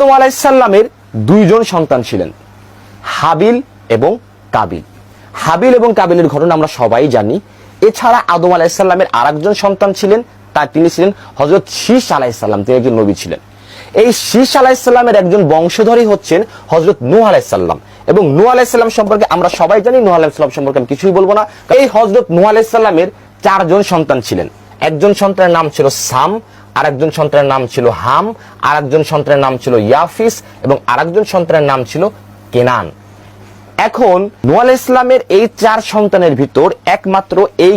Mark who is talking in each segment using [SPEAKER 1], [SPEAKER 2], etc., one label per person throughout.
[SPEAKER 1] আদম আলাইহিস সালামের দুইজন সন্তান ছিলেন, হাবিল এবং কাবিল। হাবিল এবং কাবিলের ঘটনা আমরা সবাই জানি। এছাড়া আদম আলাইহিস সালামের আরেকজন সন্তান ছিলেন, তিনি ছিলেন হযরত শীস আলাইহিস সালাম, তিনি একজন নবী ছিলেন। এই শীস আলাইহিস সালামের একজন বংশধরই হচ্ছেন হযরত নূহ আলাইহিস সালাম। এবং নূহ আলাইহিস সালাম সম্পর্কে আমরা সবাই জানি, নূহ আলাইহিস সালাম সম্পর্কে আমি কিছুই বলবো না। এই হযরত নূহ আলাইহিস সালামের চারজন সন্তান ছিলেন। একজন সন্তানের নাম ছিল সাম, আরেকজন সন্তানের নাম ছিল হাম, আরেকজন সন্তানের নাম ছিল ইয়াফিস এবং আরেকজন সন্তানের নাম ছিল কেনান। এখন নূহ আলাইহিস সালামের এই চার সন্তানের ভিতর একমাত্র এই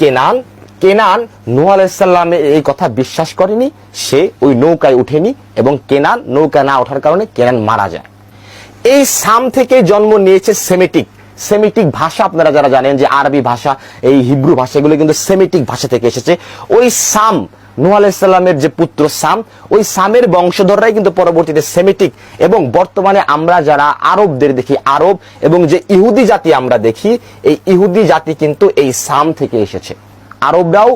[SPEAKER 1] কেনান নূহ আলাইহিস সালামের এই কথা বিশ্বাস করেনি, সে ওই নৌকায় উঠেনি এবং কেনান নৌকা না ওঠার কারণে কেনান মারা যায়। এই সাম থেকে জন্ম নিয়েছে সেমিটিক ভাষা। আপনারা যারা জানেন যে আরবি ভাষা, এই হিব্রু ভাষা, এগুলো কিন্তু সেমিটিক ভাষা থেকে এসেছে। ওই সাম, নূহ আলাইহিস সালামের যে পুত্র সাম, ওই সামের বংশধররাই কিন্তু পরবর্তীতে সেমিটিক। এবং বর্তমানে আমরা যারা আরবদের দেখি, আরব এবং যে ইহুদি জাতি আমরা দেখি, এই ইহুদি জাতি কিন্তু এই সাম থেকে এসেছে। আরবরাও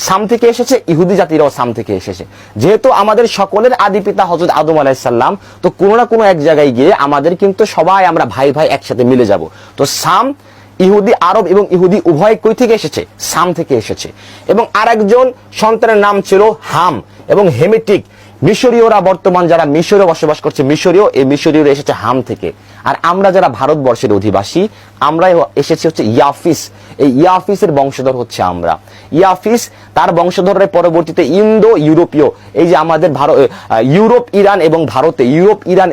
[SPEAKER 1] সাম থেকে এসেছে, ইহুদি জাতিরাও সাম থেকে এসেছে। যেহেতু আমাদের সকলের আদি পিতা হযরত আদম আলাইহিস সালাম, তো কোনো না কোনো এক জায়গায় গিয়ে আমাদের কিন্তু সবাই আমরা ভাই ভাই একসাথে মিলে যাব। তো সাম, ইহুদি, আরব এবং ইহুদি উভয় কই থেকে এসেছে? সাম থেকে এসেছে। এবং আরেকজন সন্তানের নাম ছিল হাম এবং হেমিটিক। মিশরীয়রা, বর্তমান যারা মিশরে বসবাস করছে, এই মিশরীয়রা এসেছে হাম থেকে। আর আমরা যারা ভারতবর্ষের অধিবাসী, আমরা এসেছি হচ্ছে ইয়াফিস। এই ইয়াফিসের বংশধর হচ্ছে আমরা। ইয়াফিস, তার বংশধররা পরবর্তীতে ইন্দো ইউরোপীয়, এই যে আমাদের ইউরোপ ইরান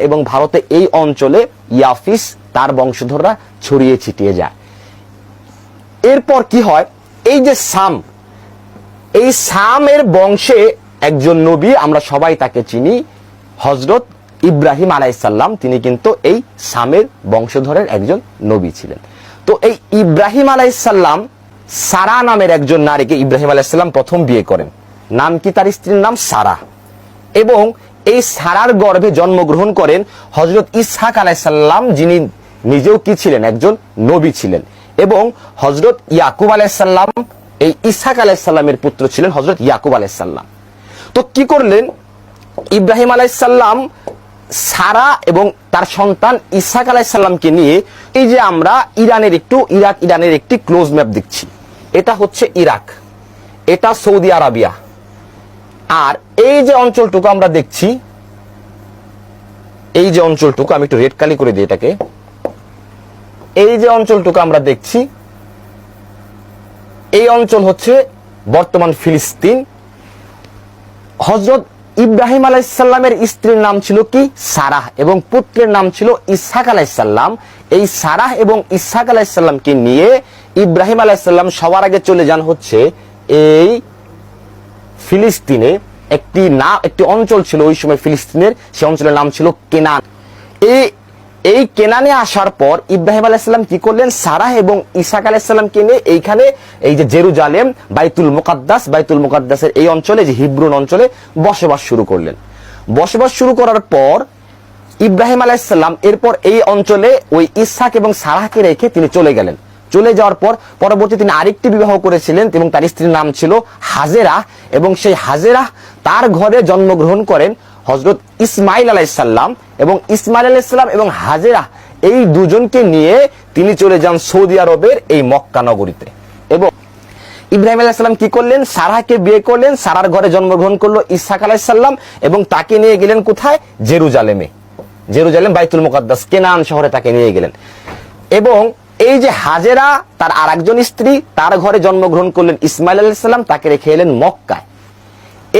[SPEAKER 1] এবং ভারতে এই অঞ্চলে ইয়াফিস তার বংশধররা ছড়িয়ে ছিটিয়ে যায়। এরপর কি হয়? এই যে সাম, এই সামের বংশে একজন নবী, আমরা সবাই তাকে চিনি, হযরত ইব্রাহিম আলাইহিস সালাম। তিনি কিন্তু এই সামের বংশধরের একজন নবী ছিলেন। তো এই ইব্রাহিম আলাইহিস সালাম সারা নামের একজন নারীকে ইব্রাহিম আলাইহিস সালাম প্রথম বিয়ে করেন। নাম কি তার স্ত্রীর নাম? সারা। এবং এই সারার গর্ভে জন্মগ্রহণ করেন হযরত ইসহাক আলাইহিস সালাম, যিনি নিজেও কি ছিলেন? একজন নবী ছিলেন। এবং হযরত ইয়াকুব আলাইহিস সালাম, এই ইসহাক আলাইহিস সালামের পুত্র ছিলেন হযরত ইয়াকুব আলাইহিস সালাম। তো কি করলেন ইব্রাহিম আলাইহিস সালাম? সারা এবং তার সন্তান ইসহাক আলাইহিস সালামকে নিয়ে, এই যে আমরা ইরানের একটি ক্লোজ ম্যাপ দেখছি, এটা হচ্ছে ইরাক, এটা সৌদি আরবিয়া। আর এই যে অঞ্চলটুকু আমরা দেখছি, এই যে অঞ্চলটুকু, আমি একটু রেড কালি করে দিই এটাকে, এই যে অঞ্চলটুকু আমরা দেখছি, এই অঞ্চল হচ্ছে বর্তমান ফিলিস্তিন। হযরত ইব্রাহিম আলাইহিস সালামের স্ত্রীর নাম ছিল কি? সারাহ, এবং পুত্রের নাম ছিল ইসহাক আলাইহিস সালাম। এই সারাহ এবং ইসহাক আলাইহিস সালামকে নিয়ে ইব্রাহিম আলাইহিস সালাম সবার আগে চলে যান হচ্ছে এই ফিলিস্তিনে। একটি অঞ্চল ছিল ওই সময় ফিলিস্তিনের, সেই অঞ্চলের নাম ছিল কেনান। এই কেনানে আসার পর ইব্রাহিম আলাইহিস সালাম কি করলেন? সারাহ এবং ইসহাক আলাইহিস সালামকে নিয়ে এইখানে, এই যে জেরুজালেম, বাইতুল মুকাদ্দাসের এই অঞ্চলে, যে হিব্রুন অঞ্চলে বসবাস শুরু করলেন। বসবাস শুরু করার পর ইব্রাহিম আলাইহিস সালাম এরপর এই অঞ্চলে ওই ইসহাক এবং সারাহকে রেখে তিনি চলে গেলেন। চলে যাওয়ার পর পরবর্তীতে তিনি আরেকটি বিবাহ করেছিলেন এবং তার স্ত্রীর নাম ছিল হাজেরা। এবং সেই হাজেরা, তার ঘরে জন্মগ্রহণ করেন হযরত ইসমাইল আলাইহিস সালাম। এবং ইসমাইল আলাইহিস সালাম এবং হাজেরা, এই দুজনকে নিয়ে তিনি চলে যান সৌদি আরবের এই মক্কা নগরীতে। এবং ইব্রাহিম আলাইহিস সালাম কি করলেন? সারাহকে বিয়ে করলেন, সারার ঘরে জন্মগ্রহণ করলো ইসহাক আলাইহিস সালাম এবং তাকে নিয়ে গেলেন কোথায়? জেরুজালেম, বাইতুল মুকাদ্দাস, কেনান শহরে তাকে নিয়ে গেলেন। এবং এই যে হাজেরা, তার আরেকজন স্ত্রী, তার ঘরে জন্মগ্রহণ করলেন ইসমাইল আলাইহিস সালাম, তাকে রেখে এলেন মক্কায়।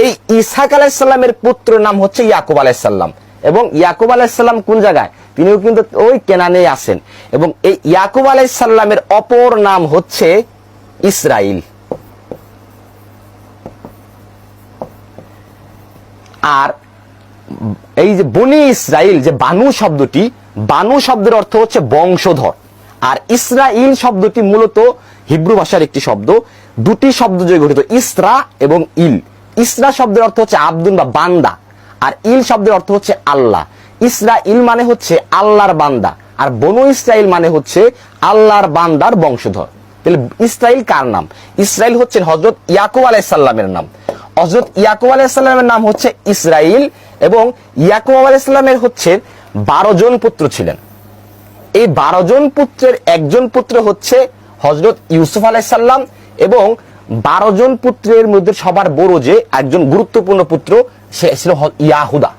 [SPEAKER 1] এই ইসহাক আলাইহিস সালামের পুত্রের নাম হচ্ছে ইয়াকুব আলাইহিস সালাম। এবং ইয়াকুব আলাইহিস সালাম কোন জায়গায়? তিনিও কিন্তু ওই কেনানে আছেন। এবং এই ইয়াকুব আলাইহিস সালামের অপর নাম হচ্ছে ইসরাইল। আর এই যে বনি ইসরাইল, যে বানু শব্দটি, বানু শব্দের অর্থ হচ্ছে বংশধর। আর ইসরাইল শব্দটি মূলত হিব্রু ভাষার একটি শব্দ, দুটি শব্দ জয়ে গঠিত, ইসরা এবং ইল। ইসরা শব্দের অর্থ হচ্ছে আব্দুন বা বান্দা, আর ইল শব্দের অর্থ হচ্ছে আল্লাহ। ইসরাইল মানে হচ্ছে আল্লাহর বান্দা, আর বনু ইসরাইল মানে হচ্ছে আল্লাহর বান্দার বংশধর। তাহলে ইসরাইল কার নাম? ইসরাইল হচ্ছেন হযরত ইয়াকুব আলাইহিস সালামের নাম। হযরত ইয়াকুব আলাইহিস সালামের নাম হচ্ছে ইসরাইল, এবং ইয়াকুব আলাইহিস সালামের হচ্ছে 12 জন পুত্র ছিলেন। এই 12 জন পুত্রের একজন পুত্র হচ্ছে হযরত ইউসুফ আলাইহিস সালাম, এবং 12 জন পুত্রের মধ্যে সবার বড় যে একজন গুরুত্বপূর্ণ পুত্র সে ছিল ইয়াহুদা।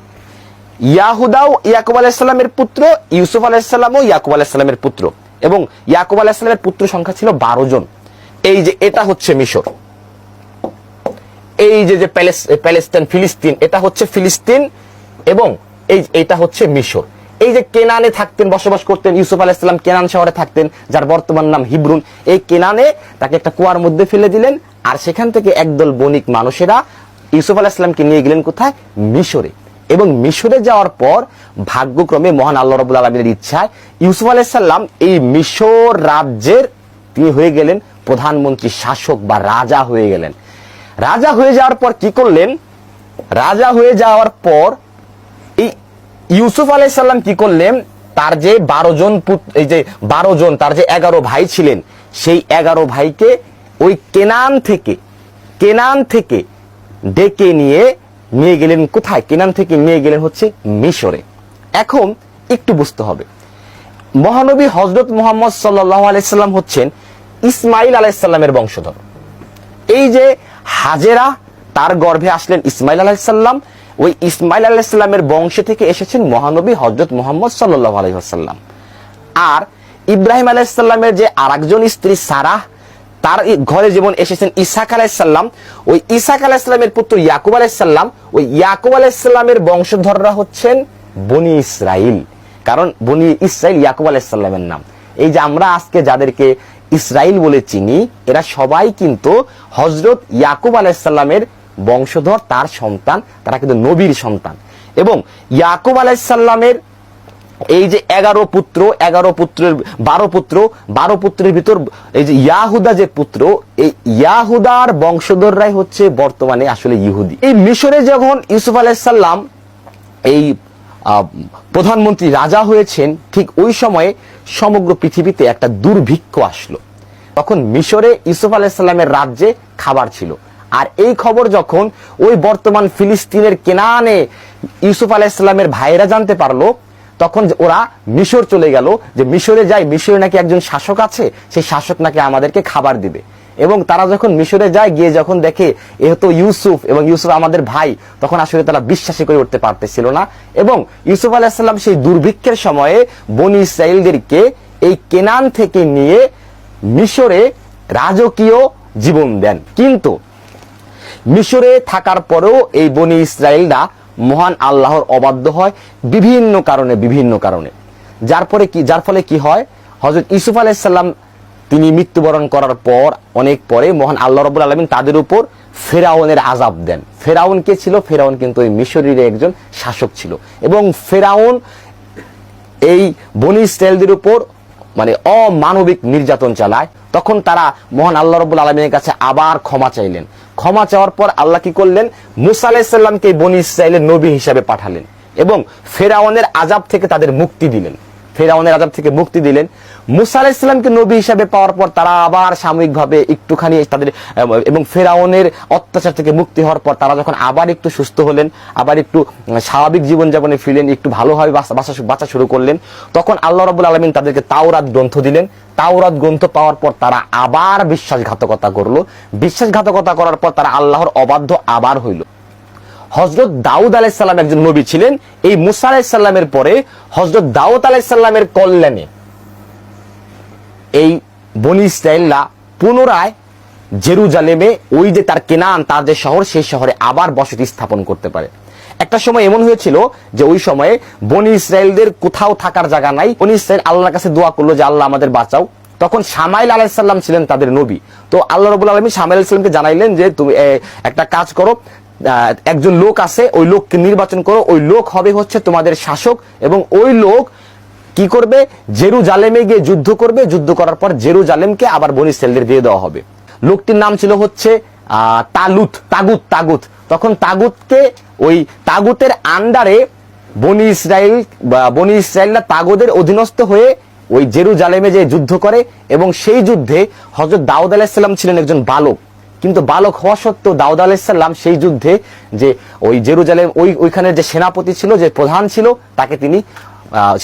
[SPEAKER 1] ইয়াহুদাও ইয়াকুব আলাইহিস সালামের পুত্র, ইউসুফ আলাইহিস সালামও ইয়াকুব আলাইহিস সালামের পুত্র, এবং ইয়াকুব আলাইহিস সালামের পুত্র সংখ্যা ছিল 12 জন। এই যে এটা হচ্ছে মিশর, এই যে প্যালেস্টাইন ফিলিস্তিন, এটা হচ্ছে ফিলিস্তিন, এবং এইটা হচ্ছে মিশর। এই যে কেনানে থাকতেন, বসবাস করতেন ইউসুফ আলাইহিস সালাম, কেনান শহরে থাকতেন, যার বর্তমান নাম হিব্রুন। এই কেনানে তাকে একটা কুয়ার মধ্যে ফেলে দিলেন, আর সেখান থেকে একদল বণিক মানুষেরা ইউসুফ আলাইহিস সালামকে নিয়ে গেলেন কোথায়? মিশরে। এবং মিশরে যাওয়ার পর ভাগ্যক্রমে মহান আল্লাহ রাব্বুল আলামিনের ইচ্ছায় ইউসুফ আলাইহিস সালাম এই মিশর রাজ্যের তিনি হয়ে গেলেন প্রধানমন্ত্রী, শাসক বা রাজা হয়ে গেলেন। রাজা হয়ে যাওয়ার পর কি করলেন? রাজা হয়ে যাওয়ার পর এই ইউসুফ আলাইহিস সালাম কি করলেন? তার যে 12 জন পুত্র, এই যে 12 জন, তার যে 11 ভাই ছিলেন, সেই 11 ভাইকে ওই কেনান থেকে ডেকে নিয়ে গেলেন কোথায়? কেনান থেকে নিয়ে গেলেন হচ্ছে মিশরে। এখন একটু বুঝতে হবে, মহানবী হযরত মুহাম্মদ সাল্লাল্লাহু আলাইহি সাল্লাম হচ্ছেন ইসমাইল আলাইহিস সালামের বংশধর। এই যে হাজেরা, তার গর্ভে আসলেন ইসমাইল আলাইহিস সালাম, ওই ইসমাইল আলাইহিস সালামের বংশ থেকে এসেছেন মহানবী হযরত মুহাম্মদ সাল্লাল্লাহু আলাইহি ওয়াসাল্লাম। আর ইব্রাহিম আলাইহিস সালামের যে আরেকজন স্ত্রী সারাহ, তার ঘরে যেমন এসেছেন ইসহাক আলাইহিস সালাম, ওই ইসহাক আলাইহিস সালামের পুত্র ইয়াকুব আলাইহিস সালাম, ওই ইয়াকুব আলাইহিস সালামের বংশধররা হচ্ছেন বনি ইসরাইল। কারণ বনি ইসরাইল ইয়াকুব আলাইহিস সালামের নাম। এই যে আমরা আজকে যাদেরকে ইসরাইল বলে চিনি, এরা সবাই কিন্তু হযরত ইয়াকুব আলাইহিস সালামের বংশধর, তার সন্তান, তারা কিন্তু নবীর সন্তান। এবং ইয়াকুব আলাইহিস সালামের এই যে 11 পুত্রের ভিতর এই যে ইয়াহুদা যে পুত্র, এই ইয়াহুদার বংশধররাই হচ্ছে বর্তমানে আসলে ইহুদি। এই মিশরে যখন ইউসুফ আলাইহিস সালাম এই প্রধানমন্ত্রী রাজা হয়েছেন, ঠিক ওই সময়ে সমগ্র পৃথিবীতে একটা দুর্ভিক্ষ আসলো। তখন মিশরে ইউসুফ আলাইহিস সালামের রাজ্যে খাবার ছিল, আর এই খবর যখন ওই বর্তমান ফিলিস্তিনের কেনানে ইউসুফ আলাইহিস সালামের ভাইয়েরা জানতে পারলো, তখন ওরা মিশর চলে গেল, যে মিশরে যাই, মিশরে নাকি একজন শাসক আছে, সেই শাসক নাকি আমাদেরকে খাবার দিবে। এবং তারা যখন মিশরে যায়, গিয়ে যখন দেখে এ হতো ইউসুফ, এবং ইউসুফ আমাদের ভাই, তখন আসলে তারা বিশ্বাসই করে উঠতে পারতেছিল না। এবং ইউসুফ আলাইহিস সালাম সেই দুর্ভিক্ষের সময়ে বনি ইসরাইলদেরকে এই কেনান থেকে নিয়ে মিশরে রাজকীয় জীবন দেন। কিন্তু মিশরে থাকার পরেও এই বনি ইসরাইলরা মহান আল্লাহর অবাধ্য হয় বিভিন্ন কারণে, যার ফলে কি হয়? হযরত ইউসুফ আলাইহিস সালাম তিনি মৃত্যুবরণ করার পর অনেক পরে মহান আল্লাহ রাব্বুল আলামিন তাদের উপর ফেরাউনের আযাব দেন। ফেরাউন কে ছিল? ফেরাউন কিন্তু এই মিশরের একজন শাসক ছিল, এবং ফেরাউন এই বনি ইসরাইলদের উপর মানে অমানবিক নির্যাতন চালায়। তখন তারা মহান আল্লাহ রাব্বুল আলামিনের কাছে আবার ক্ষমা চাইলেন। ক্ষমা চাওয়ার পর আল্লাহ কি করলেন? মুসা আলাইহিস সালামকে বনি ইসরাইলের নবী হিসেবে পাঠালেন, এবং ফেরাউনের আযাব থেকে তাদের মুক্তি দিলেন। মুসা আলাইহিস সালামকে নবী হিসেবে পাওয়ার পর তারা আবার সাময়িকভাবে একটুখানি তাদের এবং ফেরাউনের অত্যাচার থেকে মুক্তি হওয়ার পর তারা যখন আবার একটু সুস্থ হলেন, আবার একটু স্বাভাবিক জীবনযাপনে ফিরলেন, একটু ভালোভাবে বাঁচা শুরু করলেন, তখন আল্লাহ রাব্বুল আলামিন তাদেরকে তাওরাত গ্রন্থ দিলেন। তাওরাত গ্রন্থ পাওয়ার পর তারা আবার বিশ্বাসঘাতকতা করলো। বিশ্বাসঘাতকতা করার পর তারা আল্লাহর অবাধ্য আবার হইল। হযরত দাউদ আলাইহিস সালাম একজন নবী ছিলেন। এই মুসা আলাইহিস সালামের পরে হযরত দাউদ আলাইহিস সালামের কল্যাণে এই বনি ইসরাইলরা পুনরায় জেরুজালেমে, ওই যে তার কেনান, তার যে শহর, সেই শহরে আবার বসতি স্থাপন করতে পারে। একটা সময় এমন হয়েছিল যে ওই সময়ে বনি ইসরাইলদের কোথাও থাকার জায়গা নাই। বনি ইসরাইল আল্লাহর কাছে দোয়া করলো যে আল্লাহ আমাদের বাঁচাও। তখন শামাইল আলাইহিস সালাম ছিলেন তাদের নবী। তো আল্লাহ রাব্বুল আলামিন শামাইল আলাইহিস সালামকে জানাইলেন যে তুমি একটা কাজ করো, একজন লোক আছে, ওই লোককে নির্বাচন করো, ওই লোক হবে হচ্ছে তোমাদের শাসক, এবং ওই লোক কি করবে? জেরুজালেমে গিয়ে যুদ্ধ করবে। যুদ্ধ করার পর জেরুজালেমকে আবার বনি ইসরাইলদের দিয়ে দেওয়া হবে। লোকটির নাম ছিল হচ্ছে তাগুত। তখন তাগুতকে, ওই তাগুতের আন্ডারে বনি ইসরাইলরা তাগুতের অধীনস্থ হয়ে ওই জেরুজালেমে যে যুদ্ধ করে, এবং সেই যুদ্ধে হযরত দাউদ আলাইহিস সালাম ছিলেন একজন বালক। কিন্তু বালক হওয়া সত্ত্বেও দাউদ আলাইহিস সালাম সেই যুদ্ধে যে ওই জেরুজালেম ওইখানের যে সেনাপতি ছিল, যে প্রধান ছিল, তাকে তিনি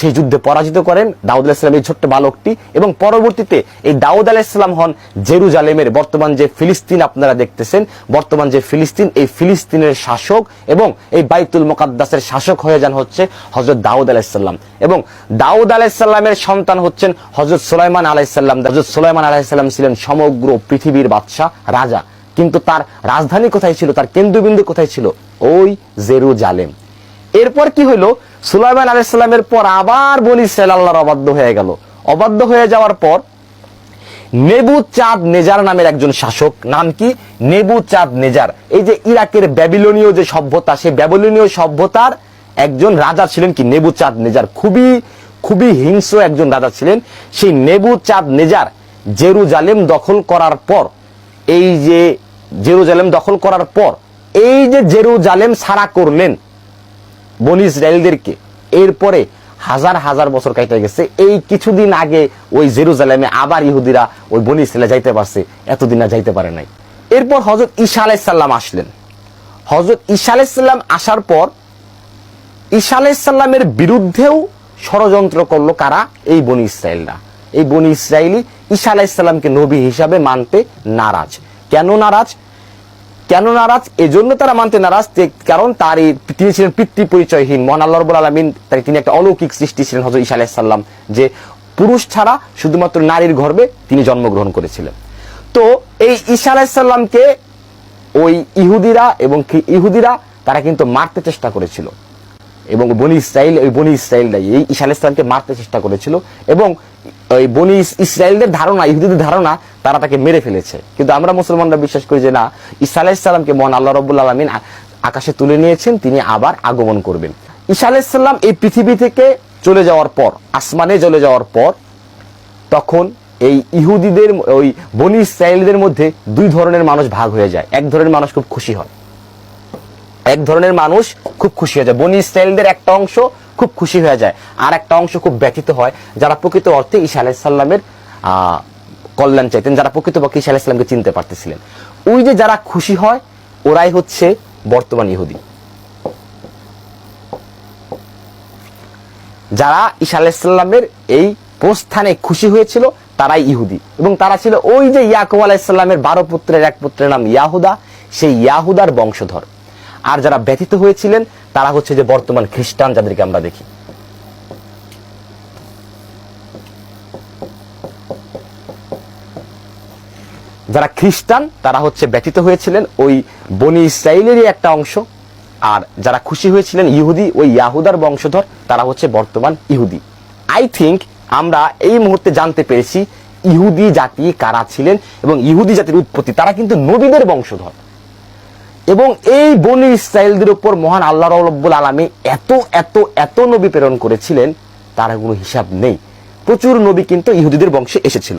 [SPEAKER 1] সেই যুদ্ধে পরাজিত করেন দাউদ আলাইহিস সালাম এই ছোট্ট বালকটি। এবং পরবর্তীতে এই দাউদ আলাইহিস সালাম হন জেরুজালেমের, বর্তমান যে ফিলিস্তিন আপনারা দেখতেছেন, বর্তমান যে ফিলিস্তিন, এই ফিলিস্তিনের শাসক এবং এই বাইতুল মুকাদ্দাসের শাসক হয়ে যান হচ্ছে হযরত দাউদ আলাইহিস সালাম। এবং দাউদ আলাইহিস সালামের সন্তান হচ্ছেন হযরত সুলাইমান আলাইহিস সালাম। হযরত সুলাইমান আলাইহিস সালাম ছিলেন সমগ্র পৃথিবীর বাদশা, রাজা, কিন্তু তার রাজধানী কোথায় ছিল, তার কেন্দ্রবিন্দু কোথায় ছিল? ওই জেরুজালেম। এরপর কি হলো? সুলাইমান আলাইহিস সালামের পর আবার বনী ইসরাইল আল্লাহর অবাধ্য হয়ে গেল। অবাধ্য হয়ে যাওয়ার পর নেবুচাঁদ নেজার নামের একজন শাসক, নাম কি? নেবুচাঁদ নেজার। এই যে ইরাকের ব্যাবিলনীয় যে সভ্যতা, সেই ব্যাবিলনীয় সভ্যতার একজন রাজা ছিলেন কি? নেবুচাঁদ নেজার। খুবই খুবই হিংস্র একজন রাজা ছিলেন। সেই নেবুচাঁদ নেজার জেরুজালেম দখল করার পর, এই যে জেরুজালেম দখল করার পর এই যে জেরুজালেম ছাড়া করলেন বনী ইসরায়েলদেরকে, এরপরে হাজার হাজার বছর কাটে গেছে। এই কিছুদিন আগে ওই জেরুজালেমে আবার ইহুদিরা ওই বনী ইসরায়েলে যাইতে পারছে, এতদিন আর যাইতে পারে নাই। এরপর হযরত ঈসা আলাইহিস সালাম আসলেন। হযরত ঈসা আলাইহিস সালাম আসার পর ঈসা আলাইহিস সালামের বিরুদ্ধেও ষড়যন্ত্র করলো কারা? এই বনী ইসরায়েলরা। এই বনী ইসরায়েলি ঈসা আলাইহিস সালামকে নবী হিসাবে মানতে নারাজ। কেন নারাজ? কেন নারাজ? এজন্য তারা মানতে নারাজ কারণ তিনি ছিলেন পিতৃ পরিচয়হীন। মহান আল্লাহ রাব্বুল আলামিন তিনি একটা অলৌকিক সৃষ্টি ছিলেন হযরত ঈসা আলাইহিস সালাম, যে পুরুষ ছাড়া শুধুমাত্র নারীর গর্ভে তিনি জন্মগ্রহণ করেছিলেন। তো এই ঈসা আলাইহিস সালামকে ওই ইহুদিরা তারা কিন্তু মারতে চেষ্টা করেছিল, এবং বনী ইসরায়েলরা এই ঈসা আলাইহিস সালামকে মারতে চেষ্টা করেছিল। এবং ওই বনী ইসরায়েলদের ধারণা, ইহুদিদের ধারণা, তারা তাকে মেরে ফেলেছে। কিন্তু আমরা মুসলমানরা বিশ্বাস করি যে না, ঈসা আলাইহিস সালামকে মহান আল্লাহ রাব্বুল আলামিন আকাশে তুলে নিয়েছেন, তিনি আবার আগমন করবেন। ঈসা আলাইহিস সালাম এই পৃথিবী থেকে চলে যাওয়ার পর, আসমানে চলে যাওয়ার পর, তখন এই ইহুদিদের, ওই বনী ইসরায়েলদের মধ্যে দুই ধরনের মানুষ ভাগ হয়ে যায়। এক ধরনের মানুষ খুব খুশি হয়, বনী ইসরায়েলদের একটা অংশ খুব খুশি হয়ে যায়, আর একটা অংশ খুব ব্যথিত হয়, যারা প্রকৃত অর্থে ঈসা আলাইহিস সালামের কল্যাণ চাইতেন, যারা প্রকৃতপক্ষে ঈসা আলাইহিস সালামকে চিনতে পারতেছিলেন। ওই যে যারা খুশি হয়, ওরাই হচ্ছে বর্তমান ইহুদি। যারা ঈসা আলাইহিস সালামের এই প্রস্থানে খুশি হয়েছিল তারাই ইহুদি, এবং তারা ছিল ওই যে ইয়াকুব আলাইহিস সালামের 12 পুত্রের এক পুত্রের নাম ইয়াহুদা, সেই ইয়াহুদার বংশধর। আর যারা ব্যথিত হয়েছিলেন তারা হচ্ছে যে বর্তমান খ্রিস্টান, যাদেরকে আমরা দেখি। যারা খ্রিস্টান তারা হচ্ছে ব্যথিত হয়েছিলেন ওই বনী ইসরায়েলেরই একটা অংশ, আর যারা খুশি হয়েছিলেন ইহুদি, ওই ইয়াহুদার বংশধর, তারা হচ্ছে বর্তমান ইহুদি। আই থিংক আমরা এই মুহূর্তে জানতে পেরেছি ইহুদি জাতি কারা ছিলেন, এবং ইহুদি জাতির উৎপত্তি, তারা কিন্তু নবীদের বংশধর। এবং এই বনী ইসরায়েলদের উপর মহান আল্লাহ রাব্বুল আলামিন এত এত এত নবী প্রেরণ করেছিলেন, তার কোনো হিসাব নেই। প্রচুর নবী কিন্তু ইহুদিদের বংশে এসেছিল।